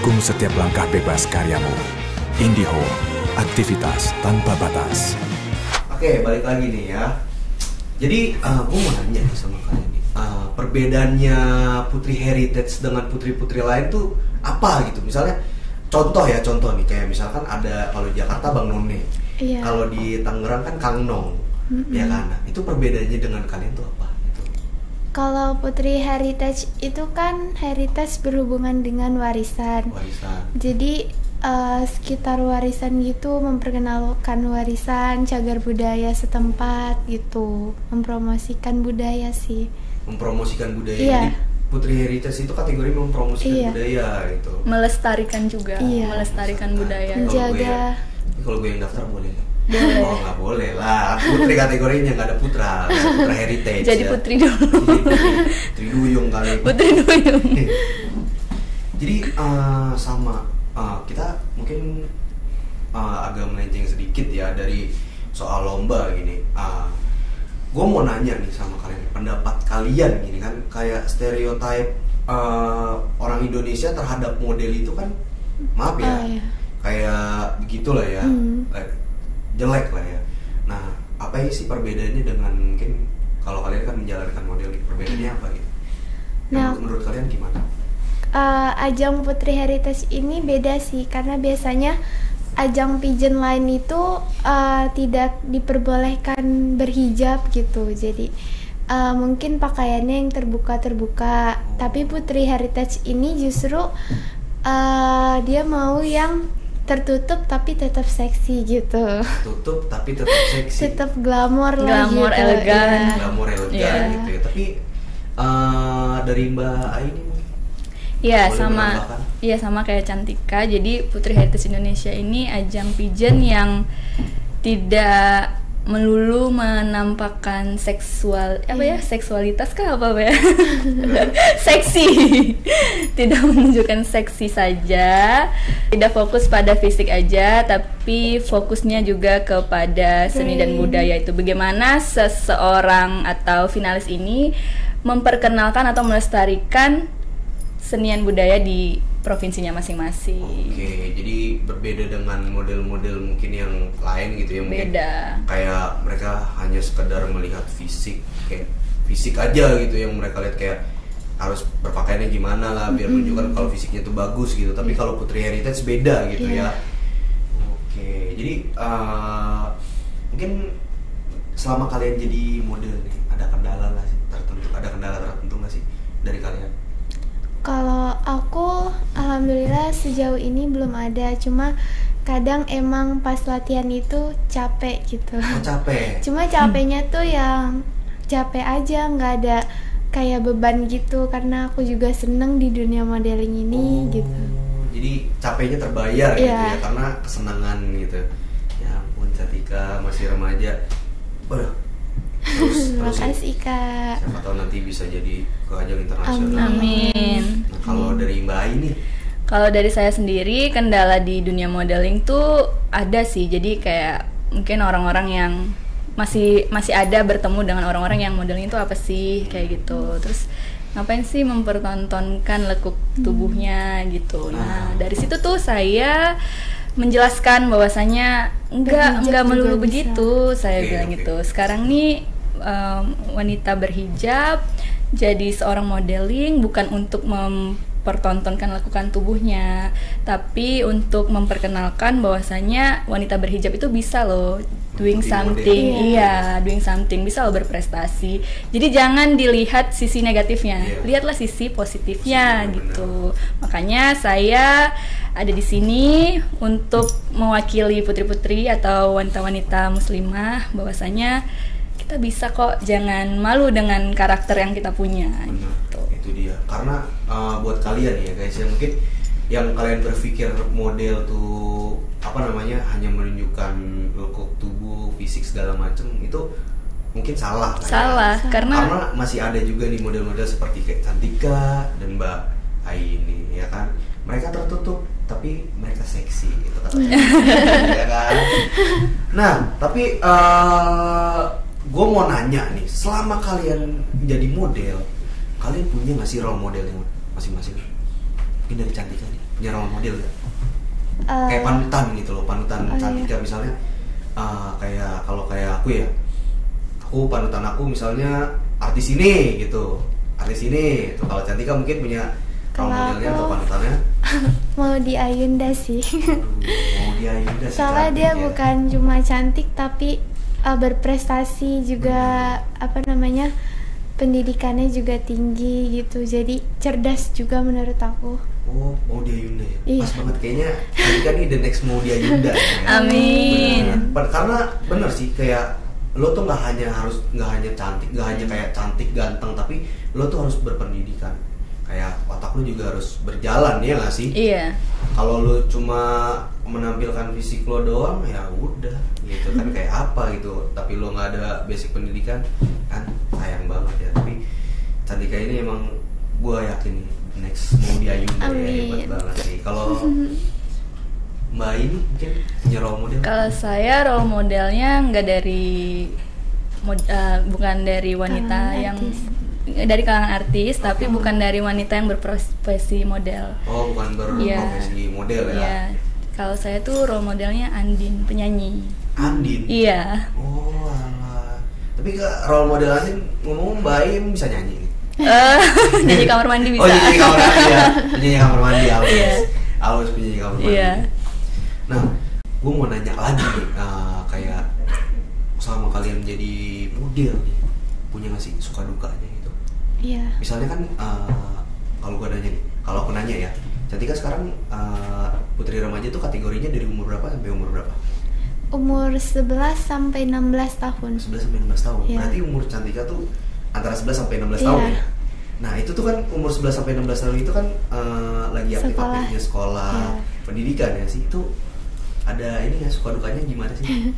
Speaker 4: Dukung setiap langkah bebas karyamu. IndiHome, aktivitas tanpa batas.
Speaker 1: Oke, balik lagi nih ya. Jadi gue mau nanya nih sama kalian nih, perbedaannya Putri Heritage dengan putri-putri lain tuh apa gitu? Misalnya contoh nih, kayak misalkan ada kalau di Jakarta Bang None,
Speaker 3: Iya.
Speaker 1: kalau di Tangerang kan Kang Nong, ya kan? Nah, itu perbedaannya dengan kalian tuh apa? Gitu.
Speaker 3: Kalau Putri Heritage itu kan heritage berhubungan dengan warisan. Jadi sekitar warisan gitu, memperkenalkan warisan, cagar budaya setempat gitu, mempromosikan budaya sih.
Speaker 1: Mempromosikan budaya.
Speaker 3: Iya.
Speaker 1: Jadi Putri Heritage itu kategori mempromosikan
Speaker 3: Iya.
Speaker 1: budaya gitu.
Speaker 2: Melestarikan juga,
Speaker 3: Iya.
Speaker 2: melestarikan budaya.
Speaker 1: Kalau gue
Speaker 3: Menjaga.
Speaker 1: kalau gue yang daftar boleh nggak?
Speaker 2: Boleh.
Speaker 1: Oh nggak boleh lah. Putri kategorinya nggak ada putra, nggak ada putra heritage.
Speaker 2: Jadi
Speaker 1: ya.
Speaker 2: putri dulu.
Speaker 1: Putri Duyung kali.
Speaker 2: Putri duyung.
Speaker 1: Jadi sama kita mungkin agak melenceng sedikit ya dari soal lomba gini. Gue mau nanya nih sama kalian, pendapat kalian gini kan, kayak stereotype orang Indonesia terhadap model itu kan, maaf ya,
Speaker 3: Iya.
Speaker 1: kayak begitulah ya, jelek lah ya. Nah, apa sih perbedaannya dengan mungkin kalau kalian kan menjalankan model, perbedaannya apa gitu?
Speaker 3: Nah,
Speaker 1: Menurut kalian gimana?
Speaker 3: Ajang Putri Heritage ini beda sih, karena biasanya ajang pageant lain itu tidak diperbolehkan berhijab gitu. Jadi mungkin pakaiannya yang terbuka-terbuka. Tapi Putri Heritage ini justru dia mau yang tertutup tapi tetap seksi gitu.
Speaker 1: Tutup tapi tetap seksi.
Speaker 3: Tetap glamor lah
Speaker 2: Glamor,
Speaker 3: gitu.
Speaker 2: elegan.
Speaker 3: Iya.
Speaker 1: Glamor elegan
Speaker 2: Iya.
Speaker 1: gitu ya. Tapi dari Mbak Aini mungkin
Speaker 2: Iya,
Speaker 1: boleh
Speaker 2: sama.
Speaker 1: menambahkan?
Speaker 2: Iya, sama kayak Cantika. Jadi Putri Heritage Indonesia ini ajang pageant yang tidak melulu menampakkan seksual seksualitas kah apa ya? Seksi. Tidak menunjukkan seksi saja. Tidak fokus pada fisik aja, tapi fokusnya juga kepada seni dan budaya itu. Bagaimana seseorang atau finalis ini memperkenalkan atau melestarikan senian budaya di provinsinya masing-masing.
Speaker 1: Oke, jadi berbeda dengan model-model mungkin yang lain gitu ya, mungkin
Speaker 2: Beda.
Speaker 1: kayak mereka hanya sekedar melihat fisik, kayak fisik aja gitu yang mereka lihat, kayak harus berpakaiannya gimana lah biar menunjukkan kalau fisiknya tuh bagus gitu. Tapi kalau Putri Heritage beda gitu
Speaker 3: Iya.
Speaker 1: ya. Oke, jadi mungkin selama kalian jadi model nih, ada kendala tertentu nggak sih dari kalian?
Speaker 3: Kalau aku alhamdulillah sejauh ini belum ada, cuma kadang emang pas latihan itu capek gitu.
Speaker 1: Oh, capek.
Speaker 3: Cuma capeknya tuh yang capek aja, nggak ada kayak beban gitu, karena aku juga seneng di dunia modeling ini gitu.
Speaker 1: Jadi capeknya terbayar gitu
Speaker 3: Iya.
Speaker 1: ya, karena kesenangan gitu. Ya ampun, Cantika masih remaja. Waduh. Terus
Speaker 3: Makasih Kak.
Speaker 1: siapa tahu nanti bisa jadi ke ajang internasional.
Speaker 2: Amin.
Speaker 1: Nah, kalau dari Mbak Aini,
Speaker 2: Kalau dari saya sendiri, kendala di dunia modeling tuh ada sih. Jadi kayak mungkin orang-orang yang masih ada bertemu dengan orang-orang yang modeling itu apa sih kayak gitu. Terus ngapain sih mempertontonkan lekuk tubuhnya gitu. Nah, dari situ tuh saya menjelaskan bahwasanya enggak
Speaker 3: Berhijab
Speaker 2: melulu
Speaker 3: juga
Speaker 2: begitu, saya
Speaker 1: Oke,
Speaker 2: bilang
Speaker 1: oke.
Speaker 2: gitu. Sekarang nih wanita berhijab jadi seorang modeling bukan untuk mempertontonkan lekukan tubuhnya, tapi untuk memperkenalkan bahwasanya wanita berhijab itu bisa loh doing
Speaker 1: Jadi
Speaker 2: something,
Speaker 1: model.
Speaker 2: iya doing something, bisa loh berprestasi. Jadi jangan dilihat sisi negatifnya,
Speaker 1: Iya.
Speaker 2: lihatlah sisi positifnya
Speaker 1: Positifnya,
Speaker 2: gitu. Makanya saya ada di sini untuk mewakili putri-putri atau wanita-wanita muslimah bahwasanya kita bisa kok, jangan malu dengan karakter yang kita punya.
Speaker 1: benar,
Speaker 2: Gitu.
Speaker 1: itu dia. Karena buat kalian ya guys, yang mungkin yang kalian berpikir model tuh apa namanya hanya menunjukkan lekuk tubuh, fisik segala macam, itu mungkin salah. kan ya?
Speaker 2: Salah, karena
Speaker 1: masih ada juga nih model-model seperti kayak Cantika dan Mbak Aini ya kan, mereka tertutup tapi mereka seksi gitu katanya. Ya kan. Nah tapi gue mau nanya nih, selama kalian jadi model, kalian punya nggak sih role model yang masing-masing? Mungkin dari Cantika nih. punya role model gak?
Speaker 3: Eh,
Speaker 1: Kayak panutan gitu loh, panutan
Speaker 3: oh,
Speaker 1: Cantika
Speaker 3: iya.
Speaker 1: misalnya. Kayak kalau kayak aku ya, aku panutan aku misalnya artis ini gitu, artis ini. Tuh kalau Cantika mungkin punya role
Speaker 3: Kalau
Speaker 1: modelnya atau
Speaker 3: aku-
Speaker 1: panutannya.
Speaker 3: Mau di Ayunda sih.
Speaker 1: Mau dia Yunda sih
Speaker 3: Soalnya
Speaker 1: cantik
Speaker 3: dia
Speaker 1: ya.
Speaker 3: bukan cuma cantik tapi berprestasi juga, apa namanya, pendidikannya juga tinggi gitu. Jadi cerdas juga menurut aku.
Speaker 1: Oh, mau dia Yunda ya?
Speaker 3: Iya.
Speaker 1: Pas banget kayaknya Cantika nih the next mau dia Yunda ya.
Speaker 2: Amin.
Speaker 1: Bener. Karena bener sih kayak lo tuh nggak hanya cantik, nggak hanya kayak cantik ganteng, tapi lo tuh harus berpendidikan. Kayak otak lo juga harus berjalan ya nggak sih?
Speaker 2: Iya.
Speaker 1: Kalau lo cuma menampilkan fisik lo doang ya udah gitu kan kayak apa gitu. Tapi lo nggak ada basic pendidikan kan sayang banget ya. Tapi Cantika ini emang gue yakin nih next mau dia Yunda ya, hebat
Speaker 3: Amin.
Speaker 1: banget sih. Kalau Mbak ini mungkin punya role model?
Speaker 2: Kalau saya role modelnya nggak dari bukan dari wanita
Speaker 3: Kalangan
Speaker 2: yang
Speaker 3: artis.
Speaker 2: dari kalangan artis, tapi bukan dari wanita yang berprofesi model.
Speaker 1: Oh, bukan
Speaker 2: Iya.
Speaker 1: berprofesi model ya?
Speaker 2: Iya. Kalau saya tuh role modelnya Andin, penyanyi.
Speaker 1: Andin?
Speaker 2: Iya.
Speaker 1: Oh, alah. Tapi role model Andin ngomong Mbak Im bisa nyanyi nih?
Speaker 2: Nyanyi kamar mandi bisa.
Speaker 1: Oh, nyanyi kamar mandi ya? Nyanyi kamar mandi, Alus.
Speaker 2: Iya.
Speaker 1: Alus penyanyi kamar mandi.
Speaker 2: Iya.
Speaker 1: Nah, gue mau nanya lagi nih, kayak selama kalian jadi model nih, punya gak sih suka dukanya gitu?
Speaker 3: Iya.
Speaker 1: Misalnya kan, kalau gue nanya nih, kalau aku nanya ya, Cantika sekarang putri remaja tuh kategorinya dari umur berapa sampai umur berapa?
Speaker 3: Umur 11 sampai 16 tahun.
Speaker 1: 11 sampai 16 tahun.
Speaker 3: Iya.
Speaker 1: Berarti umur Cantika tuh antara 11 sampai 16
Speaker 3: Iya.
Speaker 1: tahun ya? Nah, itu tuh kan umur 11 sampai 16 tahun itu kan lagi aktif-aktifnya sekolah,
Speaker 3: Iya.
Speaker 1: pendidikan ya sih. Itu ada ini ya suka dukanya gimana sih?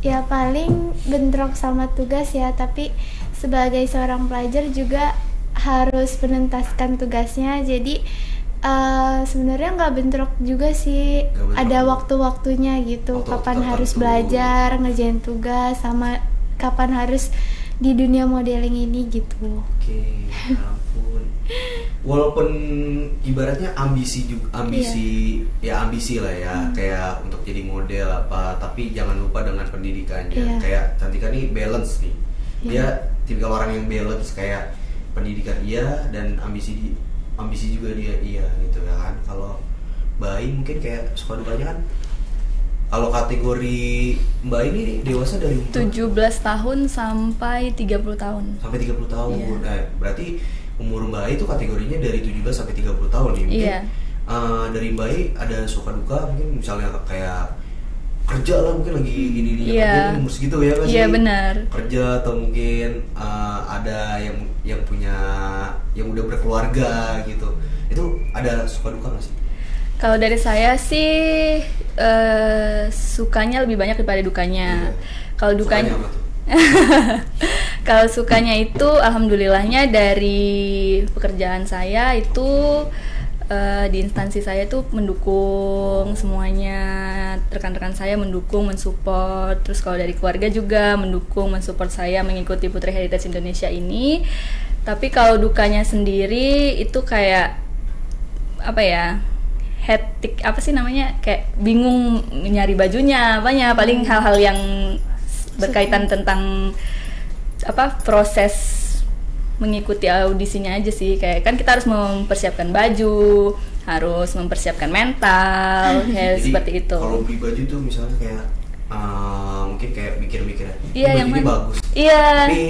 Speaker 3: Ya paling bentrok sama tugas ya, tapi sebagai seorang pelajar juga harus menuntaskan tugasnya. Jadi sebenarnya nggak bentrok juga sih.
Speaker 1: Nggak bentrok
Speaker 3: Ada
Speaker 1: juga.
Speaker 3: waktu-waktunya gitu.
Speaker 1: Waktu-waktu
Speaker 3: Kapan
Speaker 1: tertentu.
Speaker 3: harus belajar, ngerjain tugas, sama kapan harus di dunia modeling ini gitu.
Speaker 1: Oke, ya ampun. Walaupun ibaratnya ambisi ya ambisi lah ya, kayak untuk jadi model apa, tapi jangan lupa dengan pendidikannya.
Speaker 3: Iya.
Speaker 1: Kayak Cantika nih balance nih.
Speaker 3: Iya.
Speaker 1: Dia tipikal orang yang balance, kayak pendidikan iya dan ambisi juga dia iya gitu ya kan. Kalau Mbak Ai mungkin kayak suka dukanya kan, kalau kategori Mbak ini dewasa dari umur
Speaker 2: 17 tahun sampai 30 tahun.
Speaker 1: sampai 30 tahun.
Speaker 2: Iya.
Speaker 1: Nah, berarti umur Mbak Ai itu kategorinya dari 17 sampai 30 tahun nih. Mungkin
Speaker 2: Iya.
Speaker 1: dari Mbak Ai ada suka duka mungkin misalnya kayak kerja lah, mungkin lagi gini
Speaker 2: Iya.
Speaker 1: kerja di umur segitu ya kan sih?
Speaker 2: Iya, benar.
Speaker 1: Kerja atau mungkin ada yang punya yang udah berkeluarga gitu. Itu ada suka duka nggak sih?
Speaker 2: Kalau dari saya sih sukanya lebih banyak daripada dukanya.
Speaker 1: Iya.
Speaker 2: Kalau dukanya,
Speaker 1: Sukanya apa tuh?
Speaker 2: kalau sukanya itu alhamdulillahnya dari pekerjaan saya itu di instansi saya itu mendukung semuanya, rekan-rekan saya mendukung, mensupport. Terus kalau dari keluarga juga mendukung, mensupport saya mengikuti Putri Heritage Indonesia ini. Tapi kalau dukanya sendiri itu kayak apa ya? Hektik apa sih namanya, kayak bingung nyari bajunya apanya, paling hal-hal yang berkaitan tentang apa proses mengikuti audisinya aja sih. Kayak kan kita harus mempersiapkan baju, harus mempersiapkan mental kayak
Speaker 1: Jadi,
Speaker 2: seperti itu.
Speaker 1: Kalau beli baju tuh misalnya kayak mungkin kayak mikir-mikir ya,
Speaker 2: Iya,
Speaker 1: "Ini
Speaker 2: yang
Speaker 1: baju ini
Speaker 2: mana?"
Speaker 1: bagus.
Speaker 2: Iya.
Speaker 1: Tapi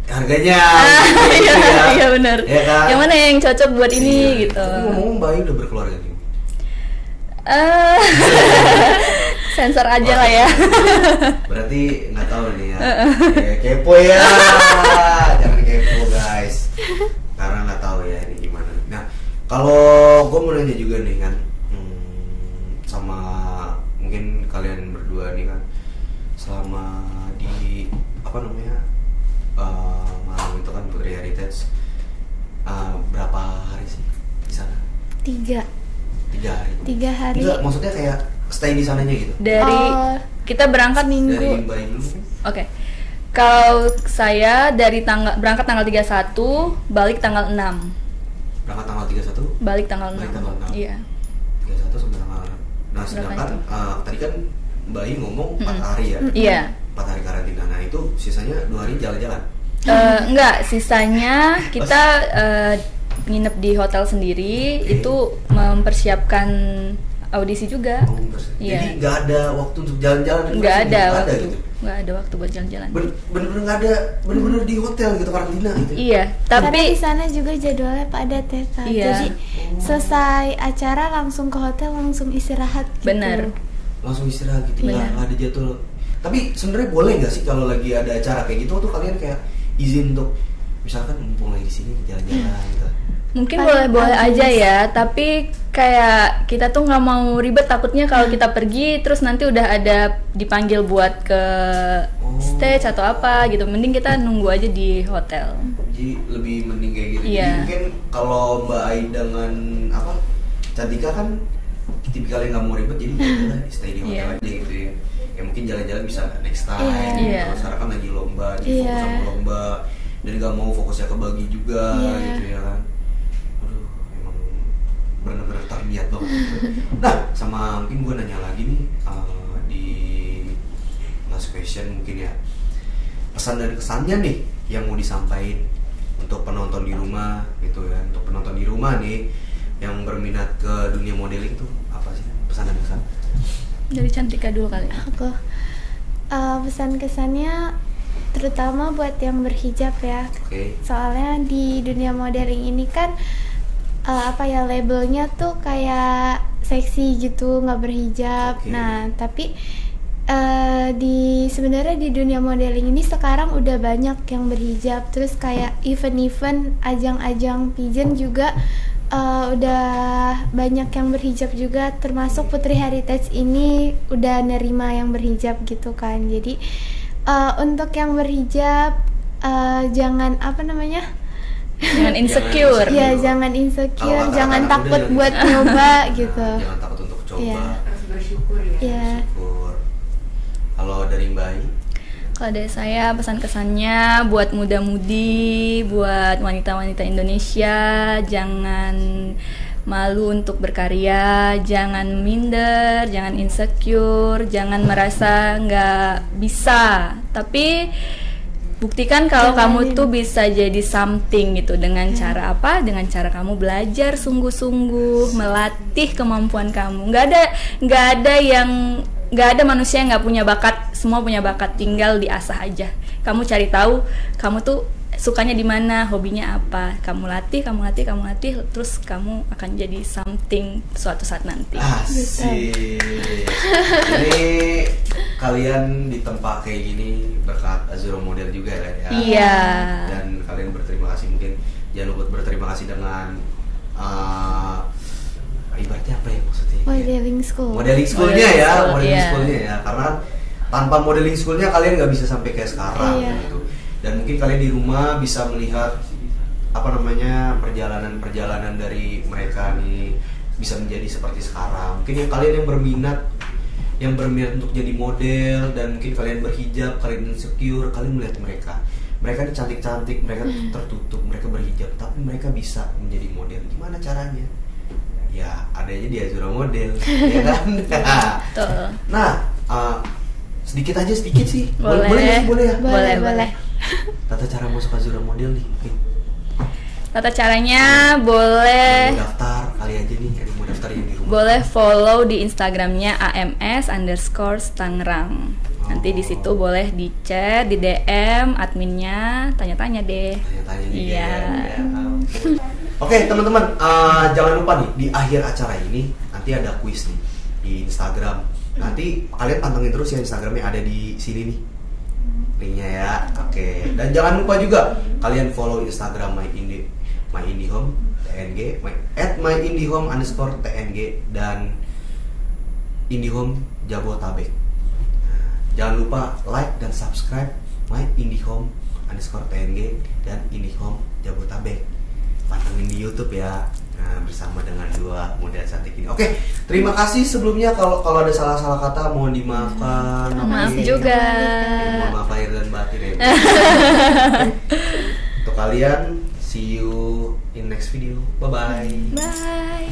Speaker 1: harganya
Speaker 2: Iya,
Speaker 1: gitu ya.
Speaker 2: iya benar.
Speaker 1: Ya kan?
Speaker 2: Yang mana yang cocok buat ini
Speaker 1: Iya.
Speaker 2: gitu.
Speaker 1: Tapi ngomong Mbak Ai udah berkeluarga nih.
Speaker 2: Sensor aja lah ya.
Speaker 1: Berarti nggak tahu nih ya. Kepo ya. Jangan kepo guys. Karena nggak tahu ya ini gimana. Nah, kalau gue mau nanya juga nih kan, sama mungkin kalian berdua nih kan, selama di apa namanya malam itu kan Putri Heritage, berapa hari sih di sana?
Speaker 3: 3
Speaker 1: 3 hari.
Speaker 3: 3 hari.
Speaker 1: Enggak, maksudnya kayak stay di sananya gitu.
Speaker 2: Dari
Speaker 3: Oh,
Speaker 2: kita berangkat
Speaker 1: Dari
Speaker 2: minggu.
Speaker 1: Mbak Ai dulu.
Speaker 2: Oke. Kalau saya dari berangkat tanggal 31, balik tanggal 6.
Speaker 1: Berangkat tanggal 31.
Speaker 2: Balik tanggal 6.
Speaker 1: Balik tanggal 6.
Speaker 2: Iya.
Speaker 1: 31 sampai tanggal. Nah, sedangkan tadi kan Mbak I ngomong 4 hari ya.
Speaker 2: Iya.
Speaker 1: 4 hari karantina. Nah, itu sisanya 2 hari jalan-jalan.
Speaker 2: Enggak, sisanya kita nginep di hotel sendiri. Itu mempersiapkan audisi juga.
Speaker 1: Jadi nggak ada waktu untuk jalan-jalan?
Speaker 2: Nggak ada waktu
Speaker 1: gitu?
Speaker 2: Nggak ada waktu buat jalan-jalan.
Speaker 1: Bener-bener nggak ada, bener-bener di hotel gitu karantina gitu?
Speaker 2: Iya,
Speaker 3: Karena
Speaker 2: tapi
Speaker 3: di sana juga jadwalnya padat ya Kak.
Speaker 2: Iya.
Speaker 3: Jadi selesai acara langsung ke hotel, langsung istirahat gitu.
Speaker 2: benar.
Speaker 1: Langsung istirahat gitu, nggak ada jadwal. Tapi sebenarnya boleh nggak sih kalau lagi ada acara kayak gitu tuh kalian kayak izin untuk misalkan mumpung lagi di sini jalan-jalan gitu?
Speaker 2: Mungkin
Speaker 3: Paling
Speaker 2: boleh aja
Speaker 3: habis.
Speaker 2: ya, tapi kayak kita tuh nggak mau ribet, takutnya kalau kita pergi terus nanti udah ada dipanggil buat ke stage atau apa gitu. Mending kita nunggu aja di hotel.
Speaker 1: Jadi lebih mending kayak gitu.
Speaker 2: Iya.
Speaker 1: Jadi mungkin kalau Mbak Ai dengan apa Cantika kan tipikal yang nggak mau ribet, jadi ya udah stay di hotel
Speaker 2: Iya.
Speaker 1: aja gitu ya. Ya mungkin jalan-jalan bisa next time.
Speaker 3: Iya.
Speaker 1: Gitu.
Speaker 2: Iya.
Speaker 1: Kalau sekarang kan lagi lomba, jadi
Speaker 3: Iya.
Speaker 1: fokus sama lomba dan nggak mau fokusnya ke bagi juga
Speaker 3: Iya.
Speaker 1: gitu ya kan. Aduh, emang bener-bener terlihat banget. Nah, sama mungkin gue nanya lagi nih di last question mungkin ya, pesan dan kesannya nih yang mau disampaikan untuk penonton di rumah gitu ya, untuk penonton di rumah nih yang berminat ke dunia modeling tuh apa sih pesan dan kesan?
Speaker 2: Dari Cantika dulu kali.
Speaker 3: Aku pesan kesannya terutama buat yang berhijab ya.
Speaker 1: Oke.
Speaker 3: Soalnya di dunia modeling ini kan apa ya, labelnya tuh kayak seksi gitu, nggak berhijab.
Speaker 1: Oke.
Speaker 3: Nah, tapi sebenarnya di dunia modeling ini sekarang udah banyak yang berhijab. Terus kayak event-event, ajang-ajang pageant juga udah banyak yang berhijab juga. Termasuk Putri Heritage ini udah nerima yang berhijab gitu kan. Jadi untuk yang berhijab jangan apa namanya?
Speaker 2: Jangan insecure.
Speaker 3: Ya jangan insecure,
Speaker 1: Kalau kata
Speaker 3: jangan
Speaker 1: anak
Speaker 3: takut
Speaker 1: muda
Speaker 3: buat
Speaker 1: jangan-
Speaker 3: nyoba gitu.
Speaker 1: Jangan takut untuk coba.
Speaker 3: Iya.
Speaker 5: Harus bersyukur ya.
Speaker 3: Ya.
Speaker 1: Syukur. Kalau dari Mbak Ai?
Speaker 2: Kalau dari saya pesan kesannya buat muda-mudi, buat wanita-wanita Indonesia, jangan malu untuk berkarya, jangan minder, jangan insecure, jangan merasa nggak bisa. Tapi buktikan kalau kamu tuh bisa jadi something gitu dengan cara apa? Dengan cara kamu belajar sungguh-sungguh, melatih kemampuan kamu. Nggak ada manusia yang nggak punya bakat. Semua punya bakat, tinggal diasah aja. Kamu cari tahu, kamu tuh sukanya di mana, hobinya apa. Kamu latih, terus kamu akan jadi something suatu saat nanti.
Speaker 1: Asik. Ini kalian ditempa kayak gini berkat Azura Model juga kan ya.
Speaker 2: Iya.
Speaker 1: Dan kalian berterima kasih, mungkin jangan lupa berterima kasih dengan ibaratnya apa ya maksudnya?
Speaker 3: Modeling school.
Speaker 1: Modeling schoolnya
Speaker 2: Modeling
Speaker 1: ya,
Speaker 2: school,
Speaker 1: modeling
Speaker 2: iya.
Speaker 1: schoolnya ya. Karena tanpa modeling schoolnya kalian nggak bisa sampai kayak sekarang
Speaker 3: Iya.
Speaker 1: gitu. Dan mungkin kalian di rumah bisa melihat apa namanya perjalanan dari mereka nih bisa menjadi seperti sekarang. Mungkin kalian yang berminat untuk jadi model dan mungkin kalian berhijab, kalian insecure, kalian melihat mereka. Mereka ini cantik-cantik, mereka tertutup, mereka berhijab, tapi mereka bisa menjadi model. Gimana caranya? Ya, adanya di Azura Model, ya kan?
Speaker 2: Betul.
Speaker 1: Nah, sedikit sih.
Speaker 2: Boleh.
Speaker 1: Boleh ya?
Speaker 3: Boleh,
Speaker 2: Boleh.
Speaker 3: boleh.
Speaker 1: Tata cara masuk Azura Model nih, mungkin.
Speaker 2: Tata caranya boleh
Speaker 1: Mau daftar kali aja nih, yang mau daftar yang di rumah.
Speaker 2: boleh follow di Instagramnya ams_Tangerang. Nanti di situ boleh di chat, di DM adminnya, tanya-tanya deh.
Speaker 1: Tanya-tanya nih.
Speaker 2: Iya.
Speaker 1: Oke, teman-teman, jangan lupa nih di akhir acara ini nanti ada kuis nih di Instagram. Nanti kalian pantengin terus ya Instagramnya, ada di sini nih linknya ya. Oke, dan jangan lupa juga kalian follow Instagram myindihome tng @myindihome_tng dan Indihome Jabotabek. Jangan lupa like dan subscribe myindihome_tng dan Indihome Jabotabek. Pantengin di YouTube ya. Nah, bersama dengan dua model cantik ini. Oke, terima kasih sebelumnya kalau ada salah-salah kata mohon dimaafkan.
Speaker 2: Maaf
Speaker 1: Oke.
Speaker 2: juga.
Speaker 1: Mohon maaf lahir dan batin ya. Oke. Untuk kalian, see you in next video. Bye bye.
Speaker 2: Bye.